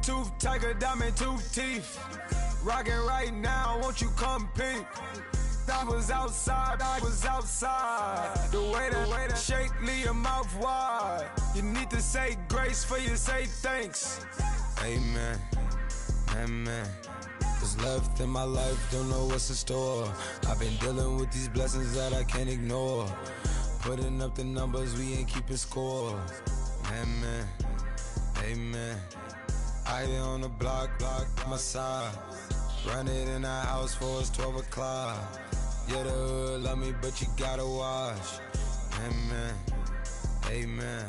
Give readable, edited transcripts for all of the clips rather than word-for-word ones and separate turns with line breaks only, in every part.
tooth, tiger, diamond tooth teeth. Rockin' right now, won't you come peep? I was outside. The way that shake, leave your mouth wide. You need to say grace for you say thanks. Amen, amen. What's left in my life, don't know what's in store. I've been dealing with these blessings that I can't ignore. Putting up the numbers, we ain't keeping score. Amen, amen. I on the block, my side. Run it in the house for it's 12 o'clock. Yeah, the hood love me, but you gotta watch. Amen, amen.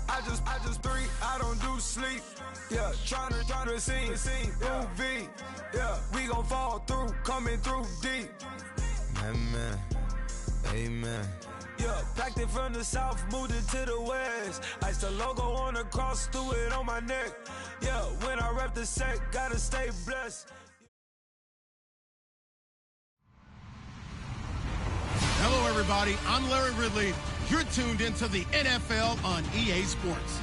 I just three, I don't do sleep. Yeah, tryna see, UV. Yeah, we gon' fall through, coming through deep. Amen, amen. Yeah, packed it from the south, moved it to the west. Iced the logo on the cross, threw it on my neck. Yeah, when I rep the set, gotta stay blessed.
Hello, everybody. I'm Larry Ridley. You're tuned into the NFL on EA Sports.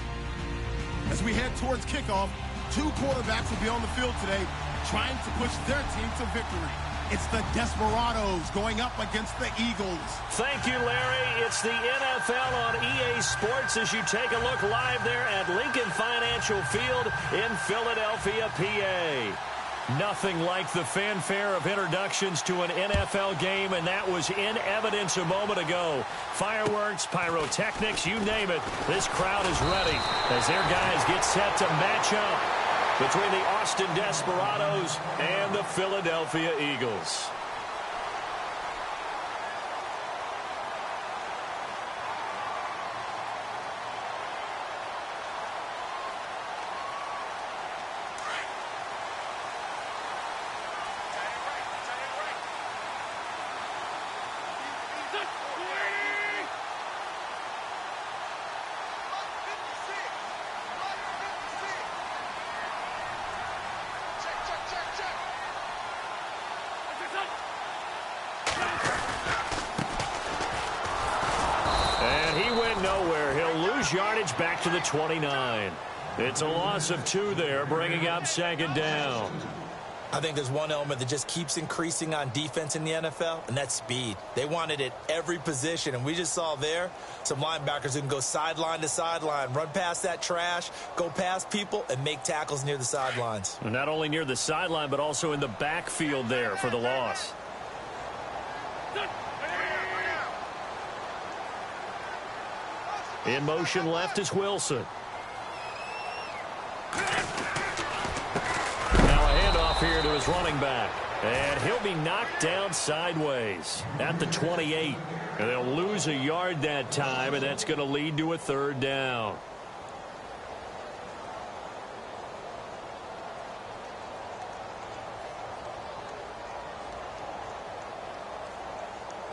As we head towards kickoff, two quarterbacks will be on the field today trying to push their team to victory. It's the Desperados going up against the Eagles.
Thank you, Larry. It's the NFL on EA Sports as you take a look live there at Lincoln Financial Field in Philadelphia, PA. Nothing like the fanfare of introductions to an NFL game, and that was in evidence a moment ago. Fireworks, pyrotechnics, you name it. This crowd is ready as their guys get set to match up between the Austin Desperados and the Philadelphia Eagles. Yardage back to the 29. It's a loss of 2 there, bringing up second down.
I think there's one element that just keeps increasing on defense in the NFL, and that's speed. They want it at every position, and we just saw there some linebackers who can go sideline to sideline, run past that trash, go past people, and make tackles near the sidelines.
And not only near the sideline, but also in the backfield there for the loss. In motion left is Wilson. Now a handoff here to his running back. And he'll be knocked down sideways at the 28. And they'll lose a yard that time, and that's going to lead to a third down.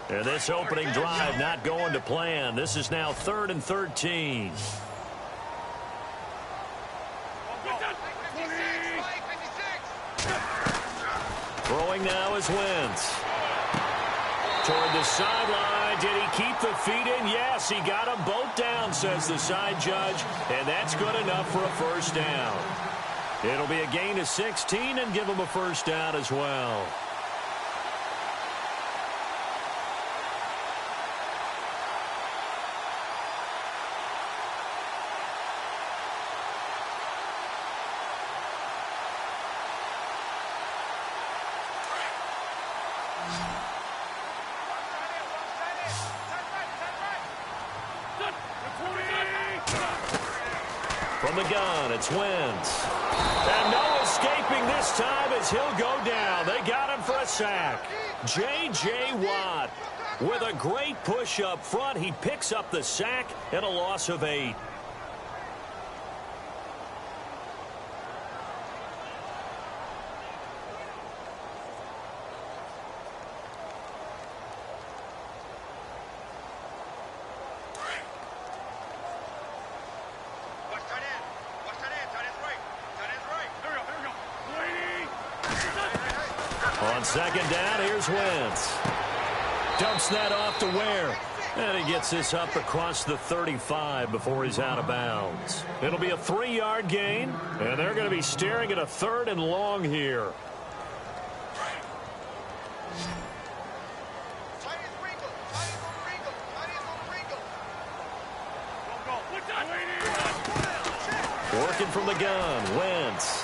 And this opening drive not going to plan. This is now 3rd and 13. Throwing now is Wentz. Toward the sideline. Did he keep the feet in? Yes, he got them both down, says the side judge. And that's good enough for a first down. It'll be a gain of 16 and give him a first down as well. From the gun, it's Wentz. And no escaping this time as he'll go down. They got him for a sack. J.J. Watt with a great push up front. He picks up the sack and a loss of 8. On second down, here's Wentz. Dumps that off to Ware. And he gets this up across the 35 before he's out of bounds. It'll be a 3-yard gain, and they're going to be staring at a 3rd and long here. Working from the gun, Wentz.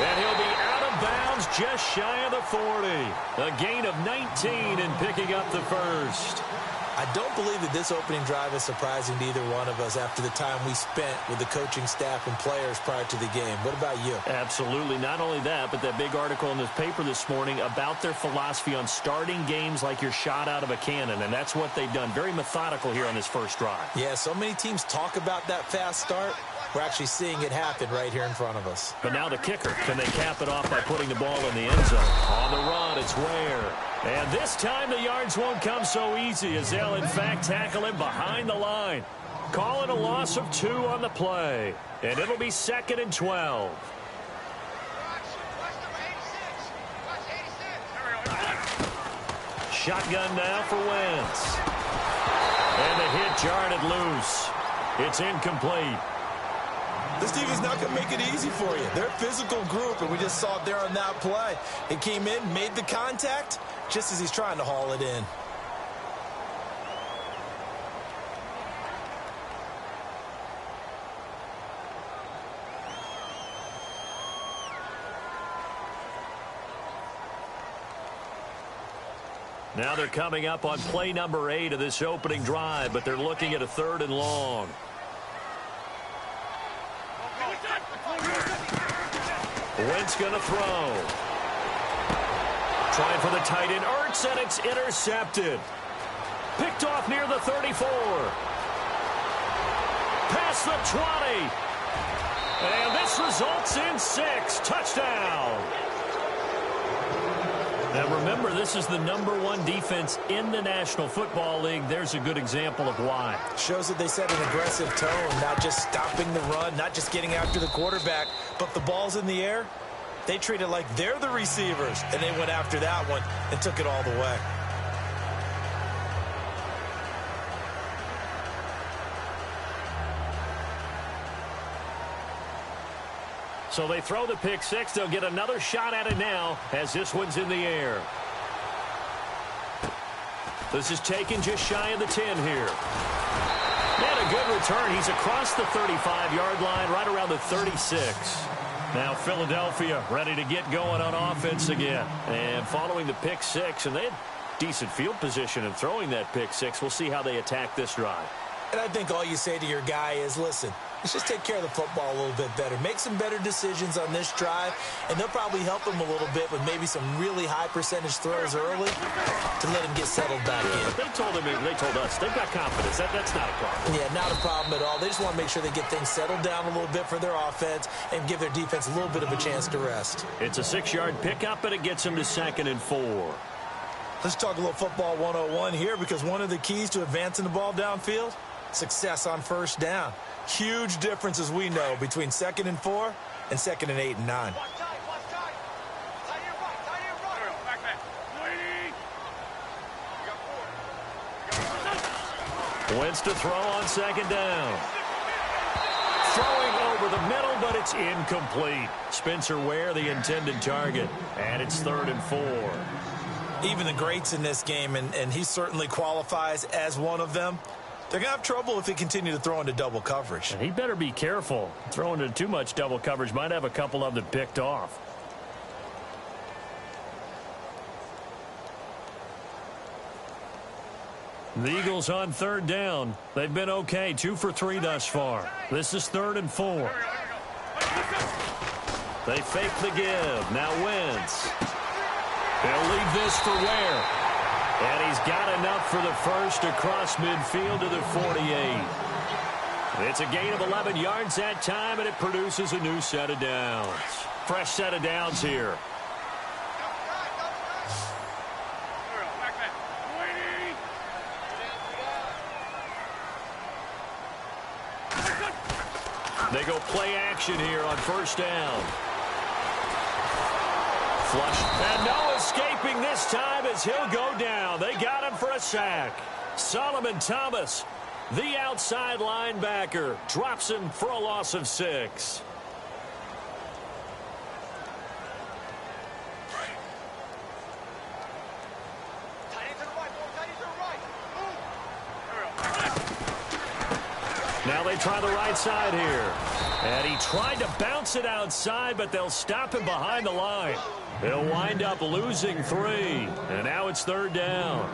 And he'll be out of bounds just shy of the 40. A gain of 19 and picking up the first.
I don't believe that this opening drive is surprising to either one of us after the time we spent with the coaching staff and players prior to the game. What about you?
Absolutely. Not only that, but that big article in this paper this morning about their philosophy on starting games like you're shot out of a cannon, and that's what they've done. Very methodical here on this first drive.
Yeah, so many teams talk about that fast start. We're actually seeing it happen right here in front of us.
But now the kicker. Can they cap it off by putting the ball in the end zone? On the run, it's Ware. And this time the yards won't come so easy as they'll, in fact, tackle him behind the line. Calling a loss of 2 on the play. And it'll be 2nd and 12. Shotgun now for Wentz. And the hit jarred it loose. It's incomplete.
This defense is not going to make it easy for you. They're a physical group, and we just saw it there on that play. It came in, made the contact, just as he's trying to haul it in.
Now they're coming up on play number 8 of this opening drive, but they're looking at a 3rd and long. Wentz going to throw. Trying for the tight end, Ertz, and it's intercepted. Picked off near the 34. Past the 20. And this results in 6. Touchdown. Now remember, this is the #1 defense in the National Football League. There's a good example of why.
Shows that they set an aggressive tone, not just stopping the run, not just getting after the quarterback, but the ball's in the air. They treat it like they're the receivers, and they went after that one and took it all the way.
So they throw the pick 6. They'll get another shot at it now as this one's in the air. This is taken just shy of the 10 here. And a good return. He's across the 35-yard line, right around the 36. Now Philadelphia ready to get going on offense again. And following the pick 6, and they had decent field position in throwing that pick 6. We'll see how they attack this drive.
And I think all you say to your guy is, listen, let's just take care of the football a little bit better. Make some better decisions on this drive, and they'll probably help him a little bit with maybe some really high percentage throws early to let him get settled back in.
They told us they've got confidence. That's not a problem.
Yeah, not a problem at all. They just want to make sure they get things settled down a little bit for their offense and give their defense a little bit of a chance to rest.
It's a 6-yard pickup, and it gets them to 2nd and 4.
Let's talk a little football 101 here, because one of the keys to advancing the ball downfield, success on first down. Huge difference, as we know, between 2nd and 4 and 2nd and 8 and 9.
Wentz to throw on 2nd down. Throwing over the middle, but it's incomplete. Spencer Ware, the intended target. And it's 3rd and 4.
Even the greats in this game, and he certainly qualifies as one of them, they're going to have trouble if they continue to throw into double coverage.
And he better be careful. Throwing into too much double coverage might have a couple of them picked off. The Eagles on 3rd down. They've been okay, 2 for 3 thus far. This is 3rd and 4. They fake the give. Now Wentz. He'll leave this for Ware. And he's got enough for the first across midfield to the 48. It's a gain of 11 yards that time, and it produces a new set of downs. Fresh set of downs here. They go play action here on first down. Flush. And no escaping this time as he'll go down. They got him for a sack. Solomon Thomas, the outside linebacker, drops him for a loss of 6. Now they try the right side here. And he tried to bounce it outside, but they'll stop him behind the line. He'll wind up losing 3. And now it's 3rd down.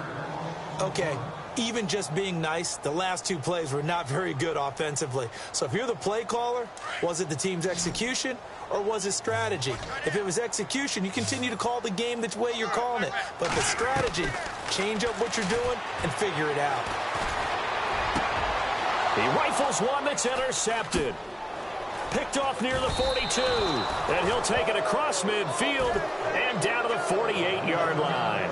Okay, even just being nice, the last 2 plays were not very good offensively. So if you're the play caller, was it the team's execution or was it strategy? If it was execution, you continue to call the game the way you're calling it. But the strategy, change up what you're doing and figure it out.
He rifles one that's intercepted. Picked off near the 42. And he'll take it across midfield and down to the 48-yard line.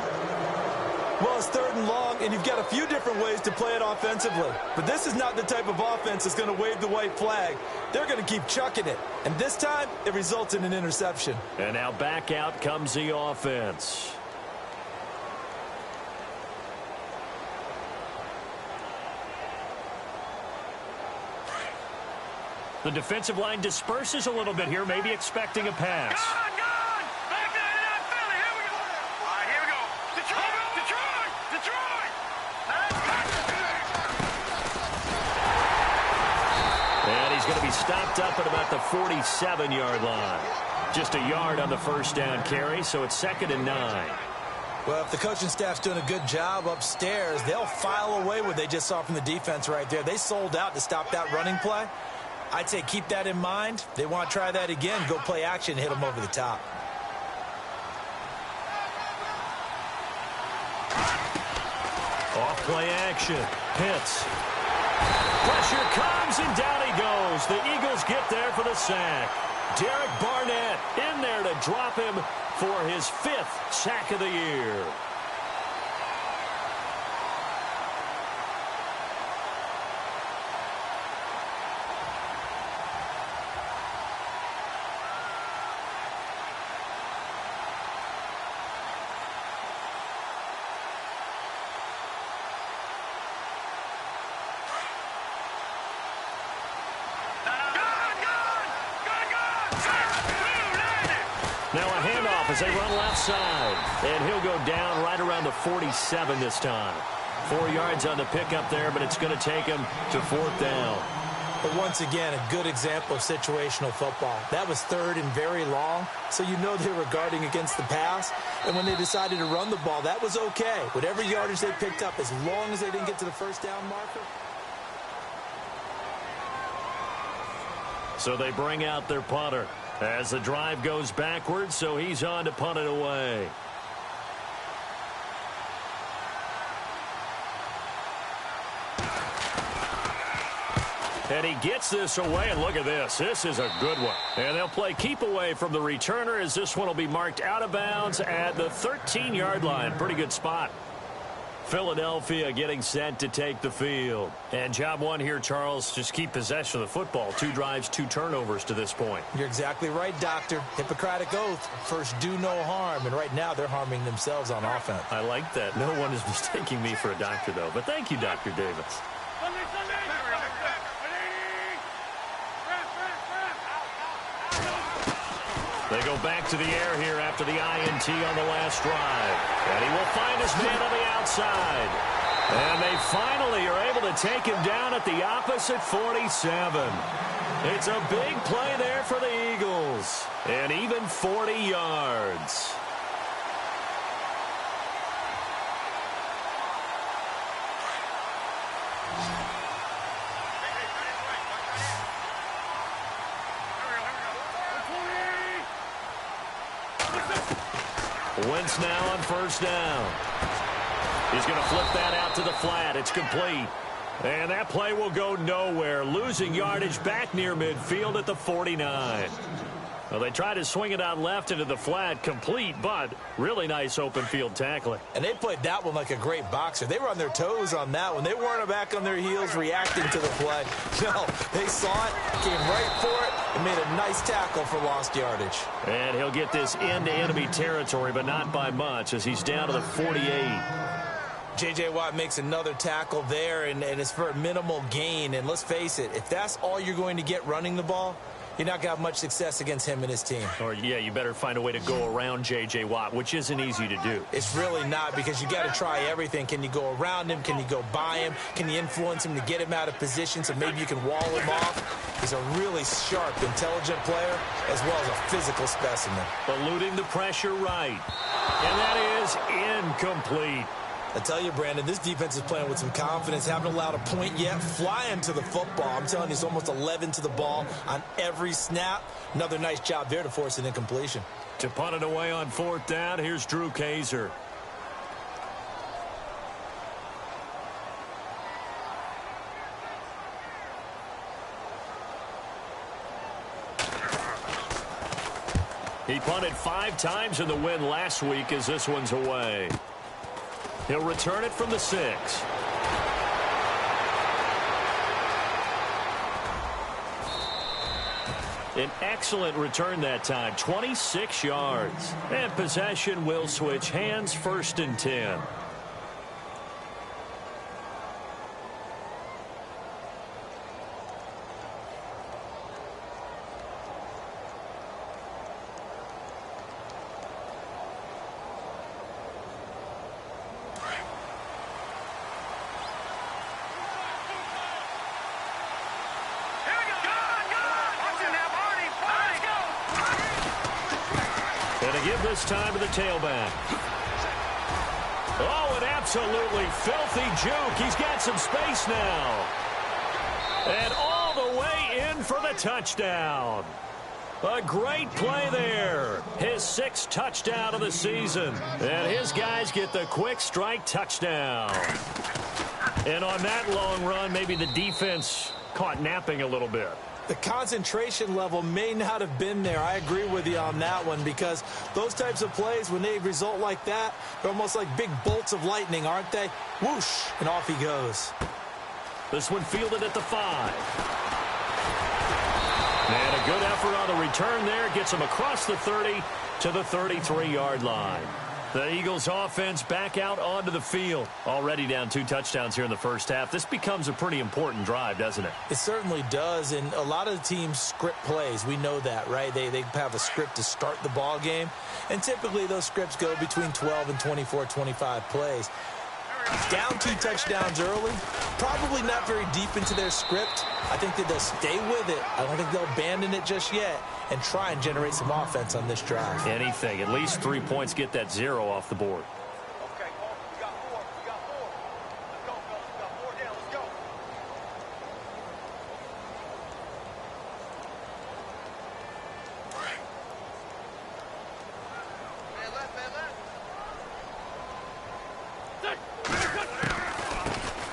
Well, it's 3rd and long, and you've got a few different ways to play it offensively. But this is not the type of offense that's going to wave the white flag. They're going to keep chucking it. And this time, it results in an interception.
And now back out comes the offense. The defensive line disperses a little bit here, maybe expecting a pass. And he's going to be stopped up at about the 47-yard line. Just a yard on the first down carry, so it's 2nd and 9.
Well, if the coaching staff's doing a good job upstairs, they'll file away what they just saw from the defense right there. They sold out to stop that running play. I'd say keep that in mind. They want to try that again. Go play action and hit them over the top.
Off play action. Pitts. Pressure comes and down he goes. The Eagles get there for the sack. Derek Barnett in there to drop him for his 5th sack of the year. Now a handoff as they run left side. And he'll go down right around the 47 this time. 4 yards on the pickup there, but it's going to take him to 4th down.
But once again, a good example of situational football. That was 3rd and very long, so you know they were guarding against the pass. And when they decided to run the ball, that was okay. Whatever yardage they picked up, as long as they didn't get to the 1st down marker.
So they bring out their punter as the drive goes backwards, so he's on to punt it away. And he gets this away, and look at this. This is a good one. And they'll play keep away from the returner as this one will be marked out of bounds at the 13-yard line. Pretty good spot. Philadelphia getting set to take the field. And job one here, Charles, just keep possession of the football. 2 drives, 2 turnovers to this point.
You're exactly right, Doctor. Hippocratic oath. First, do no harm. And right now, they're harming themselves on offense.
I like that. No one is mistaking me for a doctor, though. But thank you, Dr. Davis. They go back to the air here after the INT on the last drive. And he will find his man on the outside. And they finally are able to take him down at the opposite 47. It's a big play there for the Eagles. And even 40 yards. Wentz now on 1st down. He's going to flip that out to the flat. It's complete. And that play will go nowhere. Losing yardage back near midfield at the 49. Well, they tried to swing it out left into the flat, complete, but really nice open field tackling.
And they played that one like a great boxer. They were on their toes on that one. They weren't back on their heels reacting to the play. No, they saw it, came right for it, and made a nice tackle for lost yardage.
And he'll get this into enemy territory, but not by much, as he's down to the 48.
J.J. Watt makes another tackle there, and it's for a minimal gain. And let's face it, if that's all you're going to get running the ball, you're not going to have much success against him and his team.
Or, yeah, you better find a way to go around J.J. Watt, which isn't easy to do.
It's really not, because you got to try everything. Can you go around him? Can you go by him? Can you influence him to get him out of position so maybe you can wall him off? He's a really sharp, intelligent player, as well as a physical specimen.
Eluding the pressure right. And that is incomplete.
I tell you, Brandon, this defense is playing with some confidence. Haven't allowed a point yet. Flying to the football. I'm telling you, it's almost 11 to the ball on every snap. Another nice job there to force an incompletion.
To punt it away on 4th down, here's Drew Kaiser. He punted 5 times in the win last week as this one's away. He'll return it from the 6. An excellent return that time, 26 yards. And possession will switch hands, 1st and 10. This time to the tailback. Oh, an absolutely filthy juke. He's got some space now. And all the way in for the touchdown. A great play there. His 6th touchdown of the season. And his guys get the quick strike touchdown. And on that long run, maybe the defense caught napping a little bit.
The concentration level may not have been there. I agree with you on that one, because those types of plays, when they result like that, they're almost like big bolts of lightning, aren't they? Whoosh, and off he goes.
This one fielded at the 5. And a good effort on the return there. Gets him across the 30 to the 33-yard line. The Eagles offense back out onto the field. Already down 2 touchdowns here in the first half. This becomes a pretty important drive, doesn't it?
It certainly does, and a lot of the teams script plays. We know that, right? They have a script to start the ball game, and typically those scripts go between 12 and 24, 25 plays. Down 2 touchdowns early, probably not very deep into their script. I think that they'll stay with it. I don't think they'll abandon it just yet and try and generate some offense on this drive.
Anything. At least 3 points, get that 0 off the board.
Okay, we got 4. We got 4. Let's go, fellas. We got 4 down. Let's go. Man left, man left.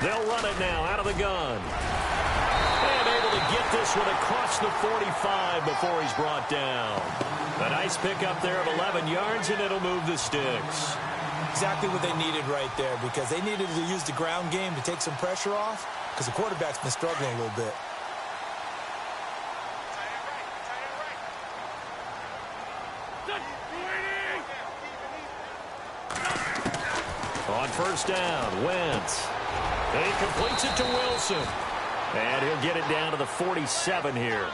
They'll run it now out of the gun. And able to get this one across the 45 before he's brought down. A nice pickup there of 11 yards, and it'll move the sticks.
Exactly what they needed right there, because they needed to use the ground game to take some pressure off, because the quarterback's been struggling a little bit.
On 1st down, Wentz. He completes it to Wilson. And he'll get it down to the 47 here.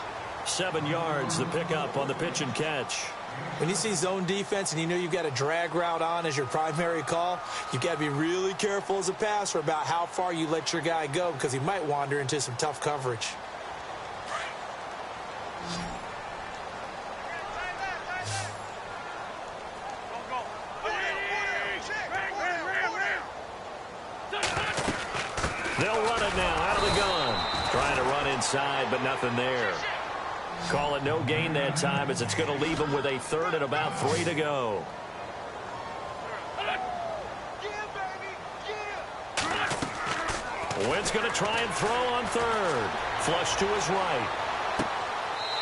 7 yards, the pickup on the pitch and catch.
When you see zone defense and you know you've got a drag route on as your primary call, you've got to be really careful as a passer about how far you let your guy go, because he might wander into some tough coverage.
They'll run it now out of the gun. Trying to run inside, but nothing there. Call it no gain that time, as it's going to leave him with a 3rd and about 3 to go. Wentz going to try and throw on 3rd. Flush to his right.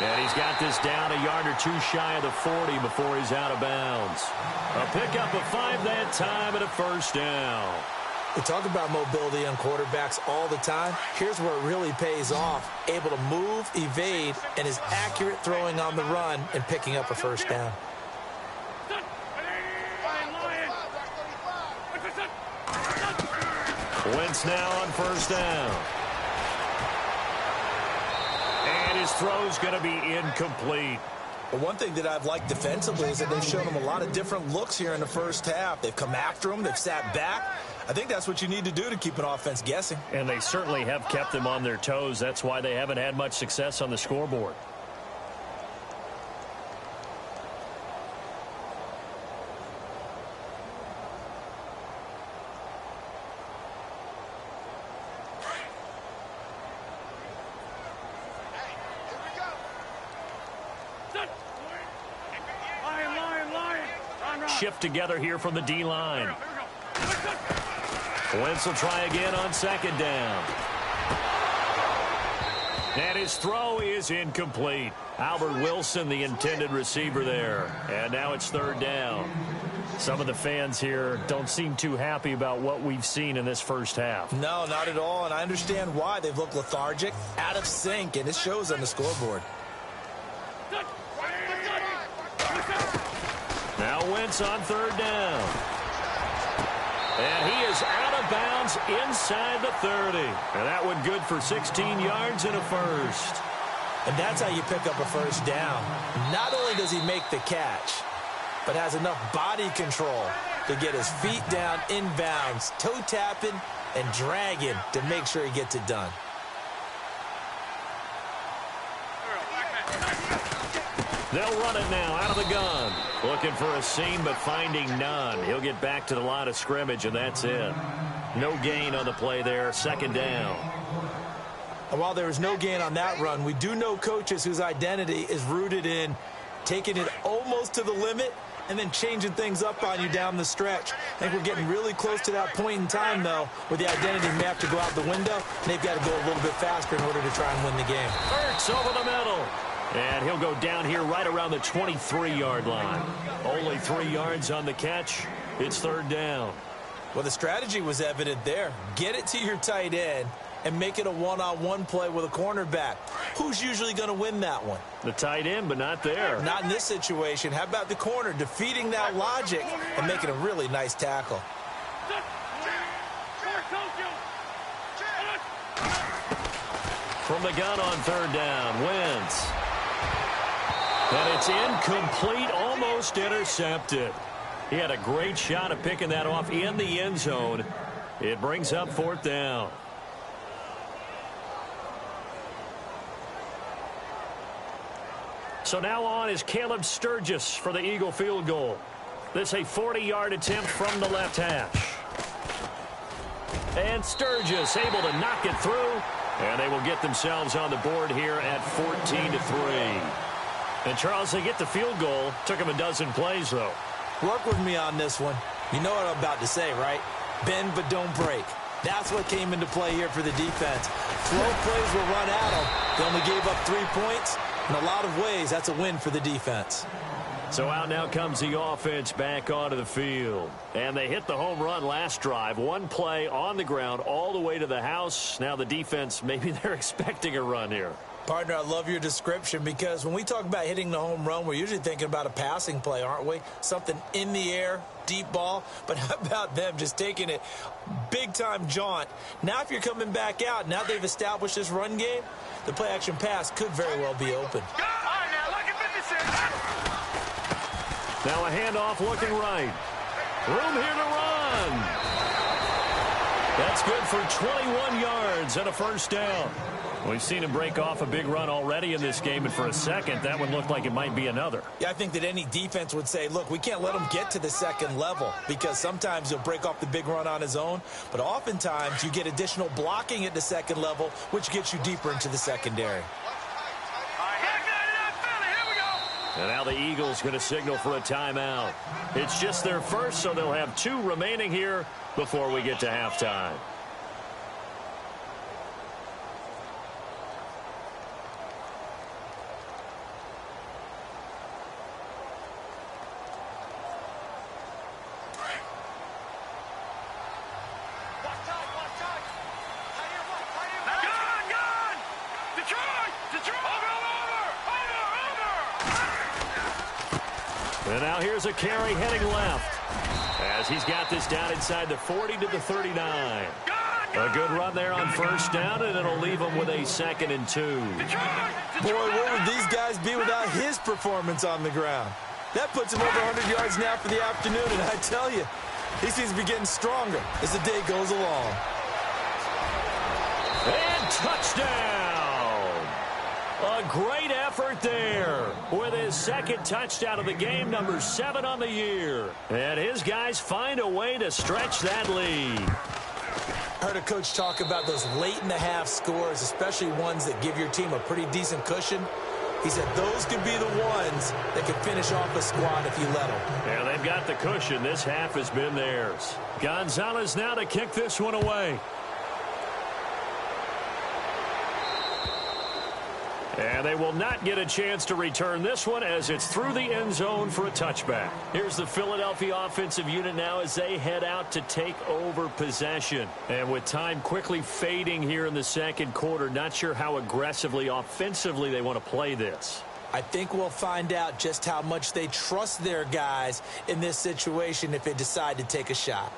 And he's got this down a yard or 2 shy of the 40 before he's out of bounds. A pickup of 5 that time and a 1st down.
We talk about mobility on quarterbacks all the time. Here's where it really pays off. Able to move, evade, and is accurate throwing on the run and picking up a 1st down.
Wentz now on first down. And his throw's going to be incomplete.
But one thing that I've liked defensively is that they've shown him a lot of different looks here in the first half. They've come after him. They've sat back. I think that's what you need to do to keep an offense guessing.
And they certainly have kept them on their toes. That's why they haven't had much success on the scoreboard. Shift together here from the D-line. Wentz will try again on second down. And his throw is incomplete. Albert Wilson, the intended receiver there. And now it's third down. Some of the fans here don't seem too happy about what we've seen in this first half.
No, not at all, and I understand why. They've looked lethargic, out of sync, and it shows on the scoreboard.
Now Wentz on third down. And he is out of bounds inside the 30. And that one good for 16 yards and a first.
And that's how you pick up a first down. Not only does he make the catch, but has enough body control to get his feet down inbounds, toe tapping and dragging to make sure he gets it done.
They'll run it now out of the gun. Looking for a seam, but finding none. He'll get back to the line of scrimmage, and that's it. No gain on the play there. Second down.
And while there was no gain on that run, we do know coaches whose identity is rooted in taking it almost to the limit and then changing things up on you down the stretch. I think we're getting really close to that point in time, though, where the identity may have to go out the window, and they've got to go a little bit faster in order to try and win the game.
Hurts over the middle. And he'll go down here right around the 23-yard line. Only 3 yards on the catch. It's third down.
Well, the strategy was evident there. Get it to your tight end and make it a one-on-one play with a cornerback. Who's usually going to win that one?
The tight end, but not there.
Not in this situation. How about the corner defeating that logic and making a really nice tackle?
From the gun on third down, Wentz. And it's incomplete, almost intercepted. He had a great shot at picking that off in the end zone. It brings up fourth down. So now on is Caleb Sturgis for the Eagle field goal. This a 40-yard attempt from the left hash. And Sturgis able to knock it through. And they will get themselves on the board here at 14-3. And, Charles, they get the field goal. Took them a dozen plays, though.
Work with me on this one. You know what I'm about to say, right? Bend but don't break. That's what came into play here for the defense. 12 plays were run at them. They only gave up 3 points. In a lot of ways, that's a win for the defense.
So out now comes the offense back onto the field. And they hit the home run last drive. 1 play on the ground all the way to the house. Now the defense, maybe they're expecting a run here.
Partner, I love your description because when we talk about hitting the home run, we're usually thinking about a passing play, aren't we? Something in the air, deep ball. But how about them just taking it big-time jaunt? Now if you're coming back out, now they've established this run game, the play-action pass could very well be open.
Now a handoff looking right. Room here to run. That's good for 21 yards and a first down. We've seen him break off a big run already in this game, and for a second, that one looked like it might be another.
Yeah, I think that any defense would say, look, we can't let him get to the second level because sometimes he'll break off the big run on his own, but oftentimes you get additional blocking at the second level, which gets you deeper into the secondary.
And now the Eagles going to signal for a timeout. It's just their first, so they'll have 2 remaining here before we get to halftime. And now here's a carry heading left as he's got this down inside the 40 to the 39. A good run there on first down, and it'll leave them with a 2nd and 2.
Boy, where would these guys be without his performance on the ground? That puts him over 100 yards now for the afternoon, and I tell you, he seems to be getting stronger as the day goes along.
And touchdown! A great effort there with his 2nd touchdown of the game, number 7 on the year. And his guys find a way to stretch that lead.
Heard a coach talk about those late-in-the-half scores, especially ones that give your team a pretty decent cushion. He said those could be the ones that could finish off a squad if you let them.
Yeah, they've got the cushion. This half has been theirs. Gonzalez now to kick this one away. And they will not get a chance to return this one as it's through the end zone for a touchback. Here's the Philadelphia offensive unit now as they head out to take over possession. And with time quickly fading here in the 2nd quarter, not sure how aggressively, offensively they want to play this.
I think we'll find out just how much they trust their guys in this situation if they decide to take a shot.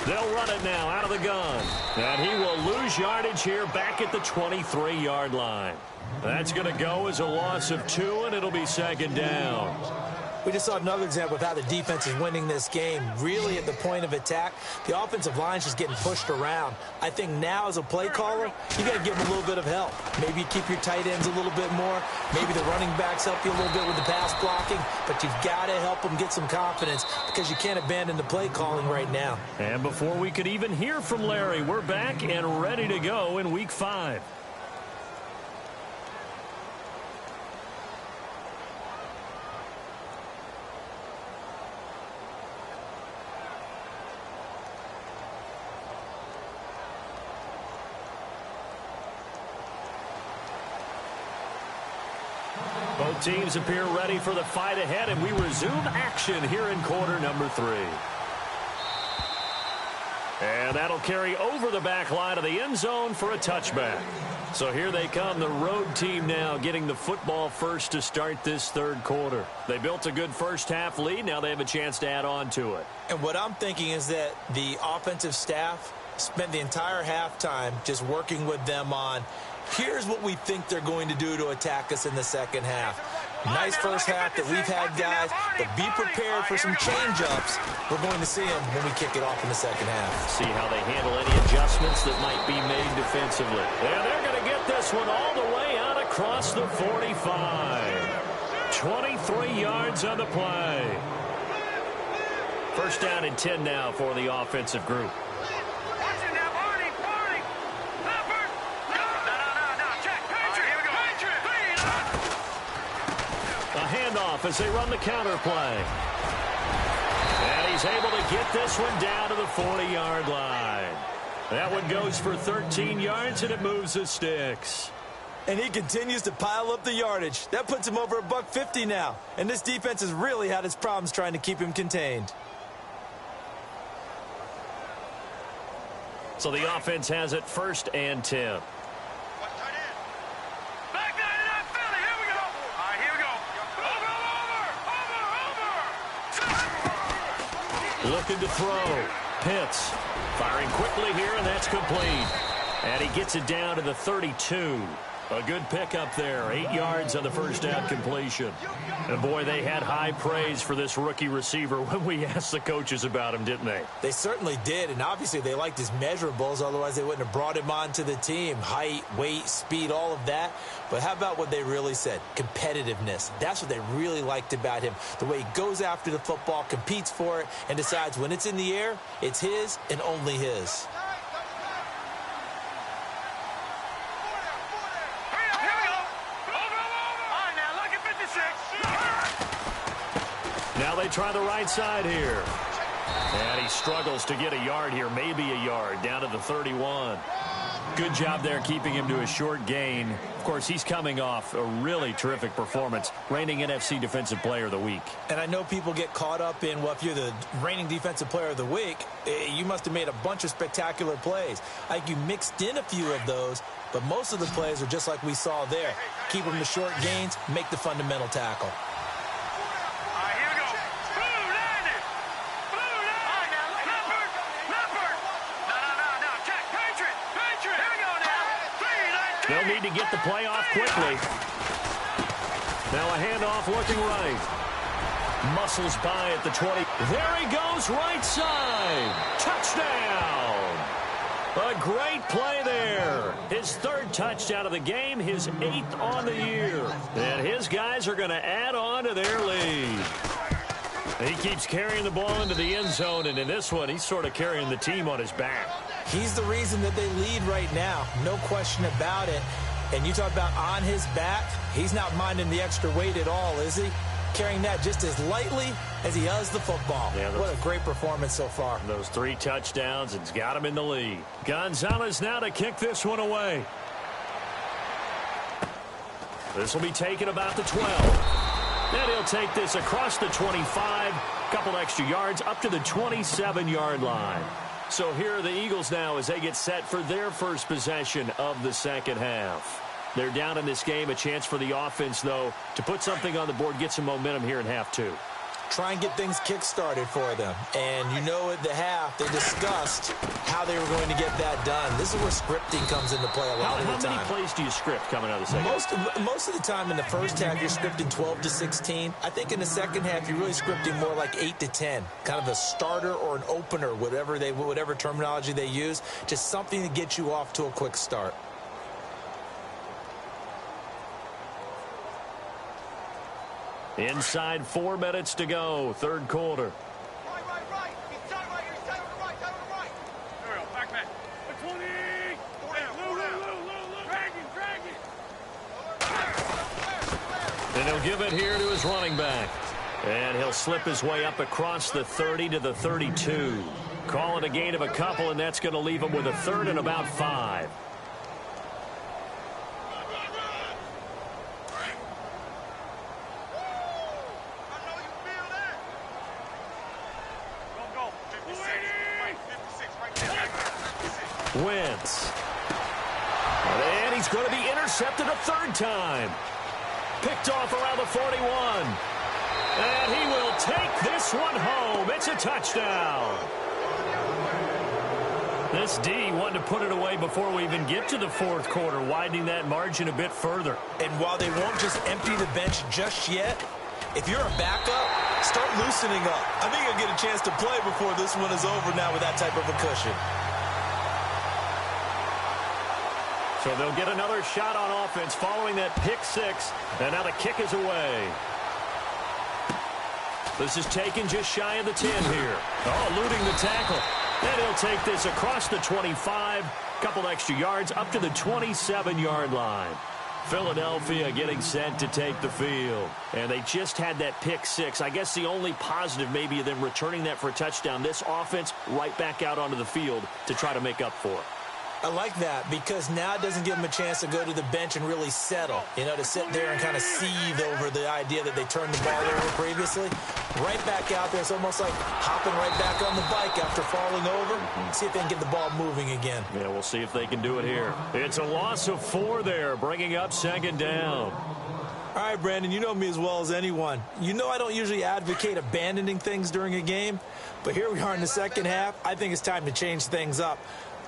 They'll run it now out of the gun. And he will lose yardage here back at the 23-yard line. That's going to go as a loss of 2, and it'll be 2nd down.
We just saw another example of how the defense is winning this game. Really at the point of attack, the offensive line's just getting pushed around. I think now as a play caller, you got to give them a little bit of help. Maybe you keep your tight ends a little bit more. Maybe the running backs help you a little bit with the pass blocking. But you've got to help them get some confidence because you can't abandon the play calling right now.
And before we could even hear from Larry, we're back and ready to go in Week 5. Both teams appear ready for the fight ahead, and we resume action here in quarter number 3. And that'll carry over the back line of the end zone for a touchback. So here they come, the road team now getting the football first to start this 3rd quarter. They built a good first half lead. Now they have a chance to add on to it.
And what I'm thinking is that the offensive staff spent the entire halftime just working with them on here's what we think they're going to do to attack us in the 2nd half. Nice first half that we've had, guys, but be prepared for some change-ups. We're going to see them when we kick it off in the 2nd half.
See how they handle any adjustments that might be made defensively. And they're going to get this one all the way out across the 45. 23 yards on the play. First down and 10 now for the offensive group. Handoff as they run the counter play. And he's able to get this one down to the 40-yard line. That one goes for 13 yards, and it moves the sticks.
And he continues to pile up the yardage. That puts him over $150 now. And this defense has really had its problems trying to keep him contained.
So the offense has it 1st and 10. Looking to throw. Pitts firing quickly here, and that's complete. And he gets it down to the 32. A good pickup there. 8 yards on the first down completion. And, boy, they had high praise for this rookie receiver when we asked the coaches about him, didn't they?
They certainly did, and obviously they liked his measurables. Otherwise, they wouldn't have brought him onto the team. Height, weight, speed, all of that. But how about what they really said? Competitiveness. That's what they really liked about him. The way he goes after the football, competes for it, and decides when it's in the air, it's his and only his.
Now they try the right side here. And he struggles to get a yard here, maybe a yard, down to the 31. Good job there keeping him to a short gain. Of course, he's coming off a really terrific performance, reigning NFC Defensive Player of the Week.
And I know people get caught up in, well, if you're the reigning Defensive Player of the Week, you must have made a bunch of spectacular plays. I think you mixed in a few of those, but most of the plays are just like we saw there. Keep them to short gains, make the fundamental tackle.
They'll need to get the play off quickly. Now a handoff looking right. Muscles by at the 20. There he goes, right side. Touchdown. A great play there. His third touchdown of the game, his 8th on the year. And his guys are going to add on to their lead. He keeps carrying the ball into the end zone, and in this one, he's sort of carrying the team on his back.
He's the reason that they lead right now. No question about it. And you talk about on his back, he's not minding the extra weight at all, is he? Carrying that just as lightly as he does the football. Yeah, what a great performance so far.
Those 3 touchdowns, it's got him in the lead. Gonzalez now to kick this one away. This will be taken about the 12. Then he'll take this across the 25. Couple extra yards up to the 27-yard line. So here are the Eagles now as they get set for their first possession of the second half. They're down in this game. A chance for the offense, though, to put something on the board, get some momentum here in half 2.
Try and get things kick-started for them. And you know at the half, they discussed how they were going to get that done. This is where scripting comes into play a lot of the time.
How many plays do you script coming out of the second half?
Most of the time in the first half, you're scripting 12 to 16. I think in the second half, you're really scripting more like 8 to 10. Kind of a starter or an opener, whatever terminology they use. Just something to get you off to a quick start.
Inside 4 minutes to go, third quarter.
Right. He's down right. He's down on the right. There we go. Back man. 20. Drag it.
And he'll give it here to his running back. And he'll slip his way up across the 30 to the 32. Call it a gain of a couple, and that's going to leave him with a third and about 5. Wentz. And he's going to be intercepted a third time. Picked off around the 41. And he will take this one home. It's a touchdown. This D wanted to put it away before we even get to the fourth quarter, widening that margin a bit further.
And while they won't just empty the bench just yet, if you're a backup, start loosening up. I think you'll get a chance to play before this one is over now with that type of a cushion.
So they'll get another shot on offense following that pick 6. And now the kick is away. This is taken just shy of the 10 here. Oh, eluding the tackle. And he'll take this across the 25. Couple extra yards up to the 27-yard line. Philadelphia getting set to take the field. And they just had that pick 6. I guess the only positive maybe of them returning that for a touchdown. This offense right back out onto the field to try to make up for it.
I like that because now it doesn't give them a chance to go to the bench and really settle. You know, to sit there and kind of seethe over the idea that they turned the ball over previously. Right back out there. It's almost like hopping right back on the bike after falling over. See if they can get the ball moving again.
Yeah, we'll see if they can do it here. It's a loss of 4 there, bringing up second down.
All right, Brandon, you know me as well as anyone. You know I don't usually advocate abandoning things during a game, but here we are in the second half. I think it's time to change things up.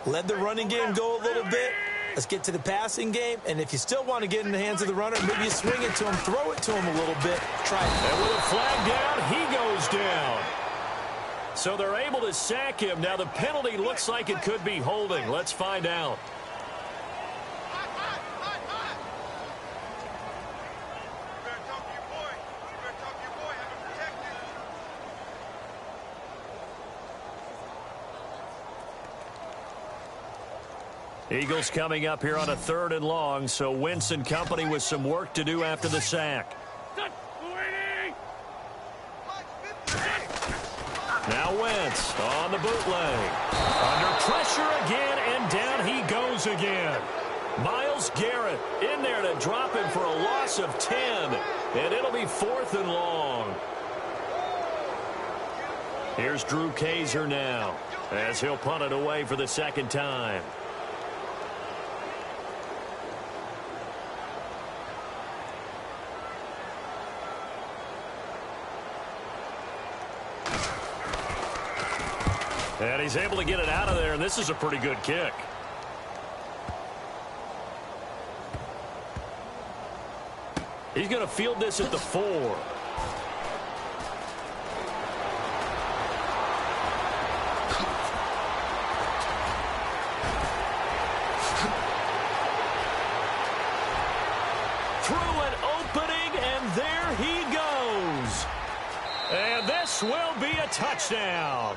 Let the running game go a little bit. Let's get to the passing game. And if you still want to get in the hands of the runner, maybe you swing it to him, throw it to him a little bit. Try it.
And with a flag down, he goes down. So they're able to sack him. Now the penalty looks like it could be holding. Let's find out. Eagles coming up here on a 3rd and long, so Wentz and company with some work to do after the sack. Now Wentz on the bootleg. Under pressure again, and down he goes again. Myles Garrett in there to drop him for a loss of 10. And it'll be 4th and long. Here's Drew Kaiser now as he'll punt it away for the second time. And he's able to get it out of there, and this is a pretty good kick. He's going to field this at the 4. Through an opening, and there he goes. And this will be a touchdown.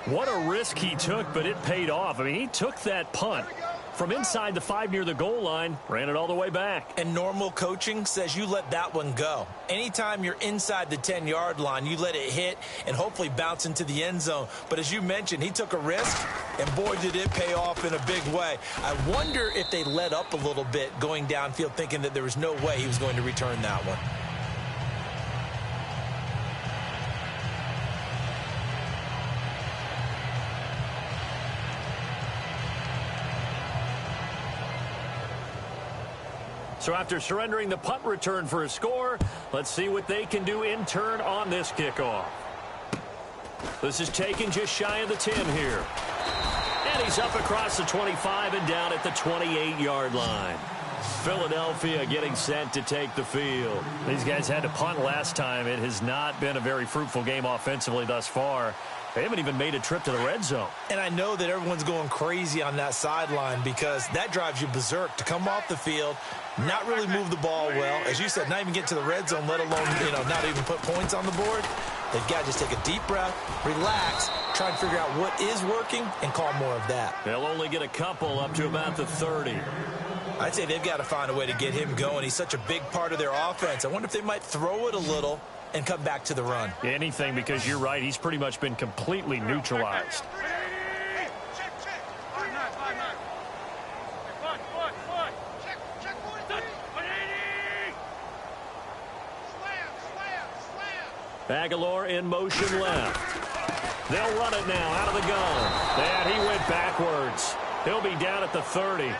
What a risk he took, but it paid off. I mean, he took that punt from inside the 5 near the goal line, ran it all the way back.
And normal coaching says you let that one go. Anytime you're inside the 10-yard line, you let it hit and hopefully bounce into the end zone. But as you mentioned, he took a risk, and boy, did it pay off in a big way. I wonder if they let up a little bit going downfield, thinking that there was no way he was going to return that one.
So after surrendering the punt return for a score, let's see what they can do in turn on this kickoff. This is taken just shy of the 10 here. And he's up across the 25 and down at the 28-yard line. Philadelphia getting set to take the field. These guys had to punt last time. It has not been a very fruitful game offensively thus far. They haven't even made a trip to the red zone. And I know that everyone's going crazy on that sideline because that drives you berserk to come off the field, not really move the ball well. As you said, not even get to the red zone, let alone, not even put points on the board. They've got to just take a deep breath, relax, try and figure out what is working, and call more of that. They'll only get a couple up to about the 30. I'd say they've got to find a way to get him going. He's such a big part of their offense. I wonder if they might throw it a little and come back to the run. Anything, because you're right. He's pretty much been completely neutralized. Aguilar in motion left. They'll run it now out of the gun. And he went backwards. He'll be down at the 30.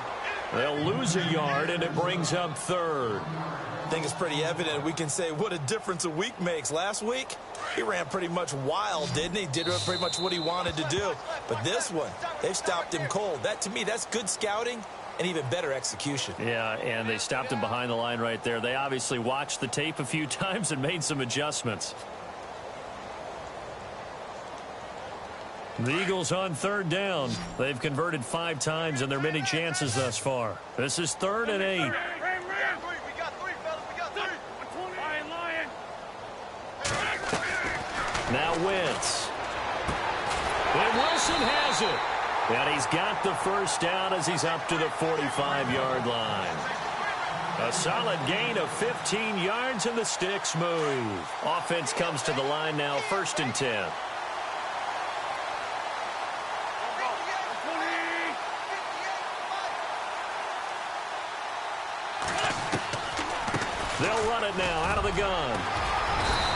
They'll lose a yard, and it brings up 3rd. I think it's pretty evident we can say what a difference a week makes. Last week, he ran pretty much wild, didn't he? Did pretty much what he wanted to do. But this one, they've stopped him cold. That, to me, that's good scouting and even better execution. Yeah, and they stopped him behind the line right there. They obviously watched the tape a few times and made some adjustments. The Eagles on 3rd down. They've converted 5 times in their many chances thus far. This is 3rd and 8. Now Wentz. And Wilson has it. And he's got the first down as he's up to the 45-yard line. A solid gain of 15 yards, and the sticks move. Offense comes to the line now, 1st and 10. They'll run it now out of the gun.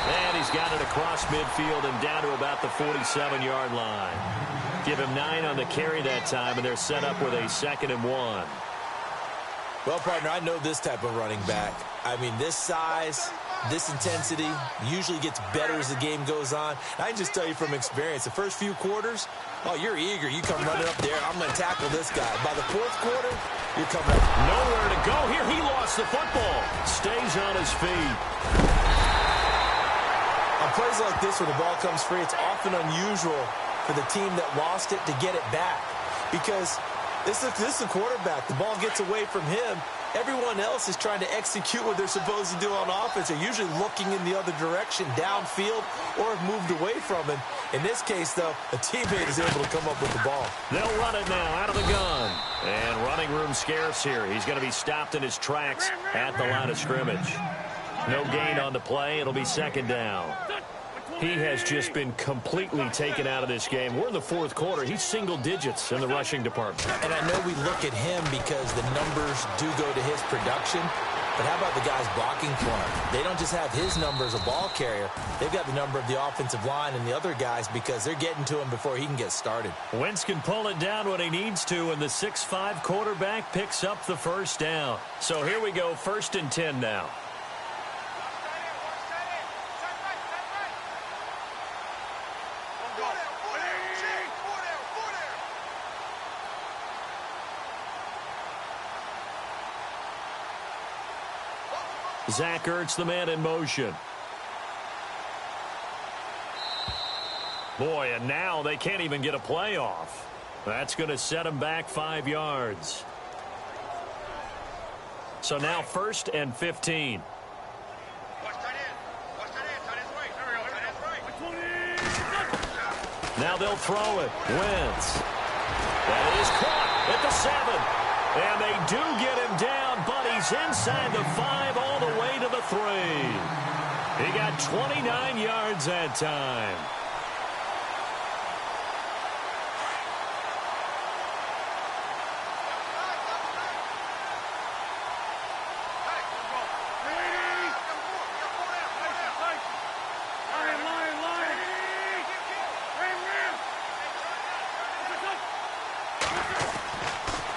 And he's got it across midfield and down to about the 47-yard line. Give him 9 on the carry that time, and they're set up with a 2nd and 1. Well, partner, I know this type of running back. I mean, this size, this intensity usually gets better as the game goes on. I can just tell you from experience, the first few quarters, oh, you're eager. You come running up there. I'm going to tackle this guy. By the 4th quarter, you're coming up. Nowhere to go here. He lost the football. Stays on his feet. On plays like this where the ball comes free, it's often unusual for the team that lost it to get it back. Because this is the quarterback. The ball gets away from him. Everyone else is trying to execute what they're supposed to do on offense. They're usually looking in the other direction, downfield, or have moved away from him. In this case, though, a teammate is able to come up with the ball. They'll run it now out of the gun. And running room scarce here. He's going to be stopped in his tracks at the line of scrimmage. No gain on the play. It'll be 2nd down. He has just been completely taken out of this game. We're in the fourth quarter. He's single digits in the rushing department.
And I know we look at him because the numbers do go to his production. But how about the guys blocking for him? They don't just have his number as a ball carrier. They've got the number of the offensive line and the other guys because they're getting to him before he can get started.
Wentz can pull it down when he needs to, and the 6'5" quarterback picks up the first down. So here we go, 1st and 10 now. Zach Ertz, the man in motion. Boy, and now they can't even get a play off. That's going to set them back 5 yards. So now 1st and 15. Now they'll throw it. Wentz. That is caught at the 7. And they do get him down, but he's inside the 5 all the way to the 3. He got 29 yards that time.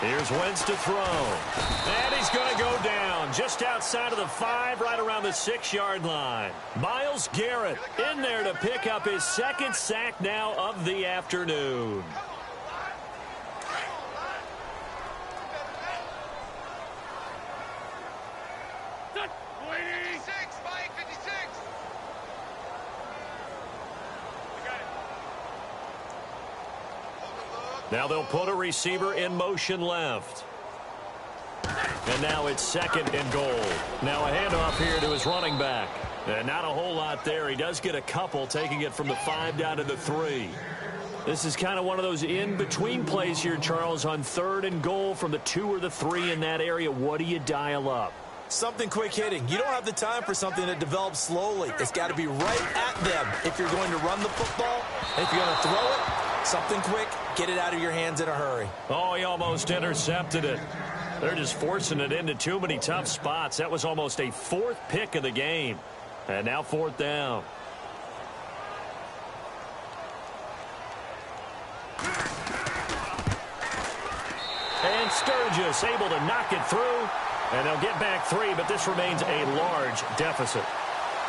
Here's Wentz to throw. And he's going to go down just outside of the 5, right around the 6-yard line. Myles Garrett in there to pick up his 2nd sack now of the afternoon. Now they'll put a receiver in motion left. And now it's 2nd and goal. Now a handoff here to his running back. And not a whole lot there. He does get a couple, taking it from the 5 down to the 3. This is kind of one of those in-between plays here, Charles, on 3rd and goal from the 2 or the 3 in that area. What do you dial up?
Something quick hitting. You don't have the time for something that develops slowly. It's got to be right at them if you're going to run the football. And if you're going to throw it, something quick. Get it out of your hands in a hurry.
Oh, he almost intercepted it. They're just forcing it into too many tough spots. That was almost a 4th pick of the game. And now 4th down. And Sturgis able to knock it through. And they'll get back 3, but this remains a large deficit.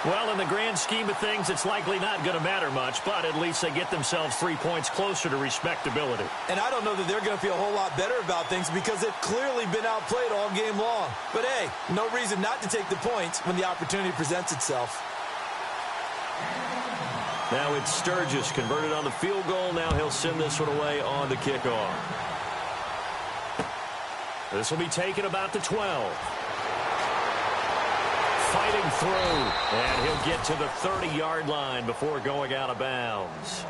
Well, in the grand scheme of things, it's likely not going to matter much, but at least they get themselves 3 points closer to respectability.
And I don't know that they're going to feel a whole lot better about things because they've clearly been outplayed all game long. But, hey, no reason not to take the points when the opportunity presents itself.
Now it's Sturgis converted on the field goal. Now he'll send this one away on the kickoff. This will be taken about the 12. Fighting through, and he'll get to the 30-yard line before going out of bounds.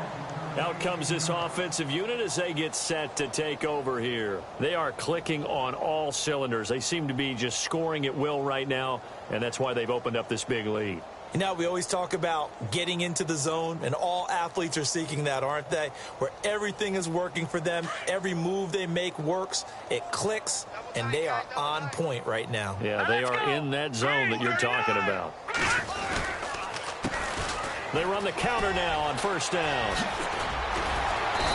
Out comes this offensive unit as they get set to take over here. They are clicking on all cylinders. They seem to be just scoring at will right now, and that's why they've opened up this big lead.
You know, we always talk about getting into the zone, and all athletes are seeking that, aren't they? Where everything is working for them, every move they make works, it clicks, and they are on point right now.
Yeah, they are in that zone that you're talking about. They run the counter now on 1st down.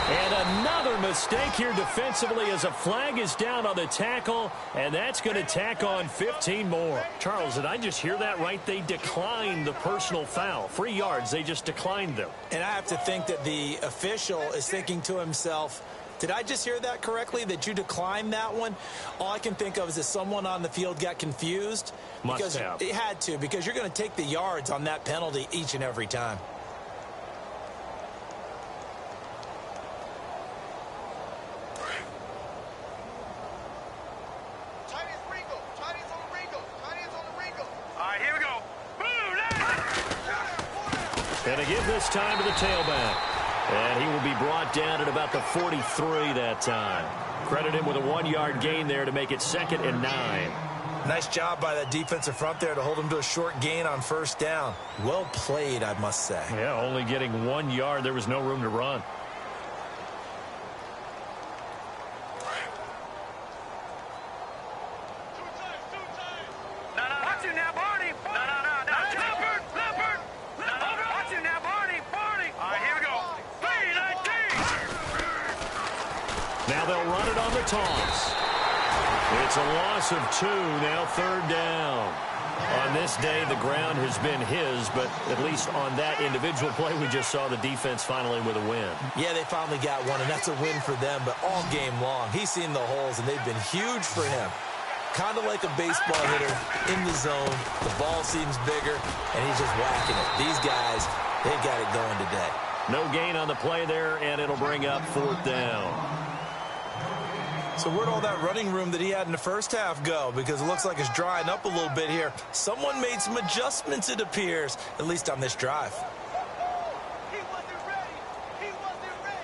And another mistake here defensively as a flag is down on the tackle, and that's going to tack on 15 more. Charles, did I just hear that right? They declined the personal foul. 3 yards, they just declined them.
And I have to think that the official is thinking to himself, did I just hear that correctly, that you declined that one? All I can think of is that someone on the field got confused.
Must have.
It had to, because you're going to take the yards on that penalty each and every time.
And to give this time to the tailback. And he will be brought down at about the 43 that time. Credit him with a 1-yard gain there to make it 2nd and 9.
Nice job by that defensive front there to hold him to a short gain on first down. Well played, I must say.
Yeah, only getting 1 yard. There was no room to run. Now they'll run it on the toss. It's a loss of 2, now third down. On this day, the ground has been his, but at least on that individual play, we just saw the defense finally with a win.
Yeah, they finally got one, and that's a win for them, but all game long, he's seen the holes, and they've been huge for him. Kind of like a baseball hitter in the zone. The ball seems bigger, and he's just whacking it. These guys, they got it going today.
No gain on the play there, and it'll bring up fourth down.
So where'd all that running room that he had in the first half go? Because it looks like it's drying up a little bit here. Someone made some adjustments, it appears, at least on this drive.
He wasn't ready. He wasn't ready.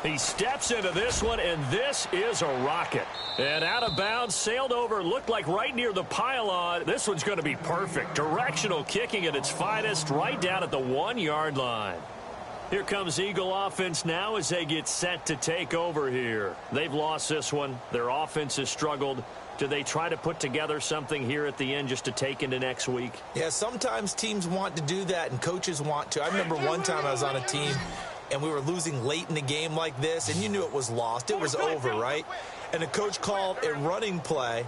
He steps into this one, and this is a rocket. And out of bounds, sailed over, looked like right near the pylon. This one's going to be perfect. Directional kicking at its finest, right down at the 1-yard line. Here comes Eagle offense now as they get set to take over here. They've lost this one. Their offense has struggled. Do they try to put together something here at the end just to take into next week?
Yeah, sometimes teams want to do that, and coaches want to. I remember one time I was on a team, and we were losing late in the game like this, and you knew it was lost. It was over, right? And the coach called a running play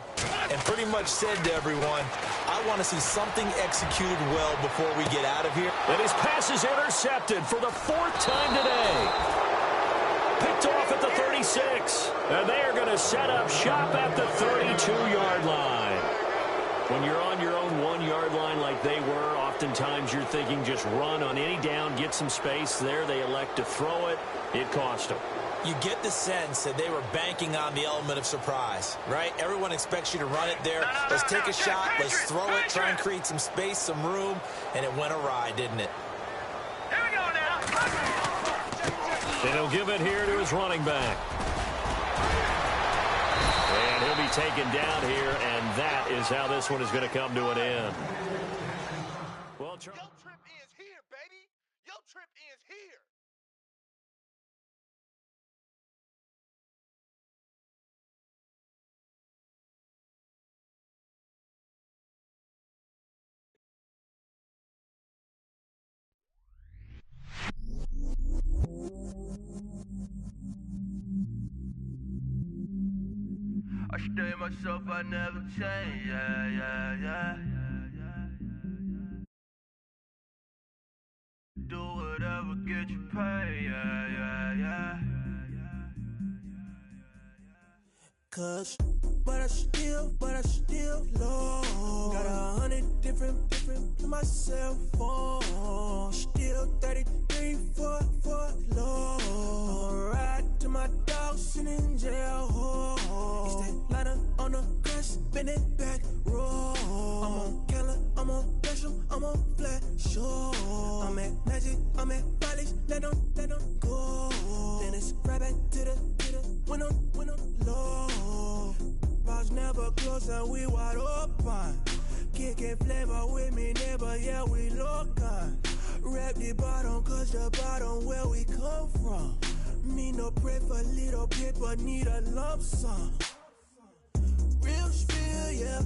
and pretty much said to everyone, I want to see something executed well before we get out of here.
And his pass is intercepted for the 4th time today. Picked off at the 36. And they are going to set up shop at the 32-yard line. When you're on your own 1-yard line like they were, oftentimes you're thinking just run on any down, get some space. There they elect to throw it. It cost them.
You get the sense that they were banking on the element of surprise, right? Everyone expects you to run it there. Let's take a shot. Let's throw it. Try and create some space, some room. And it went awry, didn't it?
Here we go now.
And he'll give it here to his running back. And he'll be taken down here, and that is how this one is going to come to an end. Well,
Your trip ends here, baby. Your trip ends here. I stay myself, I never change, yeah. Do whatever, get you paid, yeah.
Cause, but I still low. Got 100 different to my cell phone. Still 33 for low. I'ma ride to my dog sitting in jail. It's that ladder on the grass, spin it back, roll. I'm on Keller, I'm on Gresham, I'm on Flat Shore. I'm at Magic, I'm at Follies, let them go. Then it's right back to the when I'm low. Bars never close and we wide open. Kicking flavor with me, neighbor, yeah, we local. Rap the bottom, cause the bottom where we come from. Me no pray for little paper, need a lump sum. Real spill, yeah,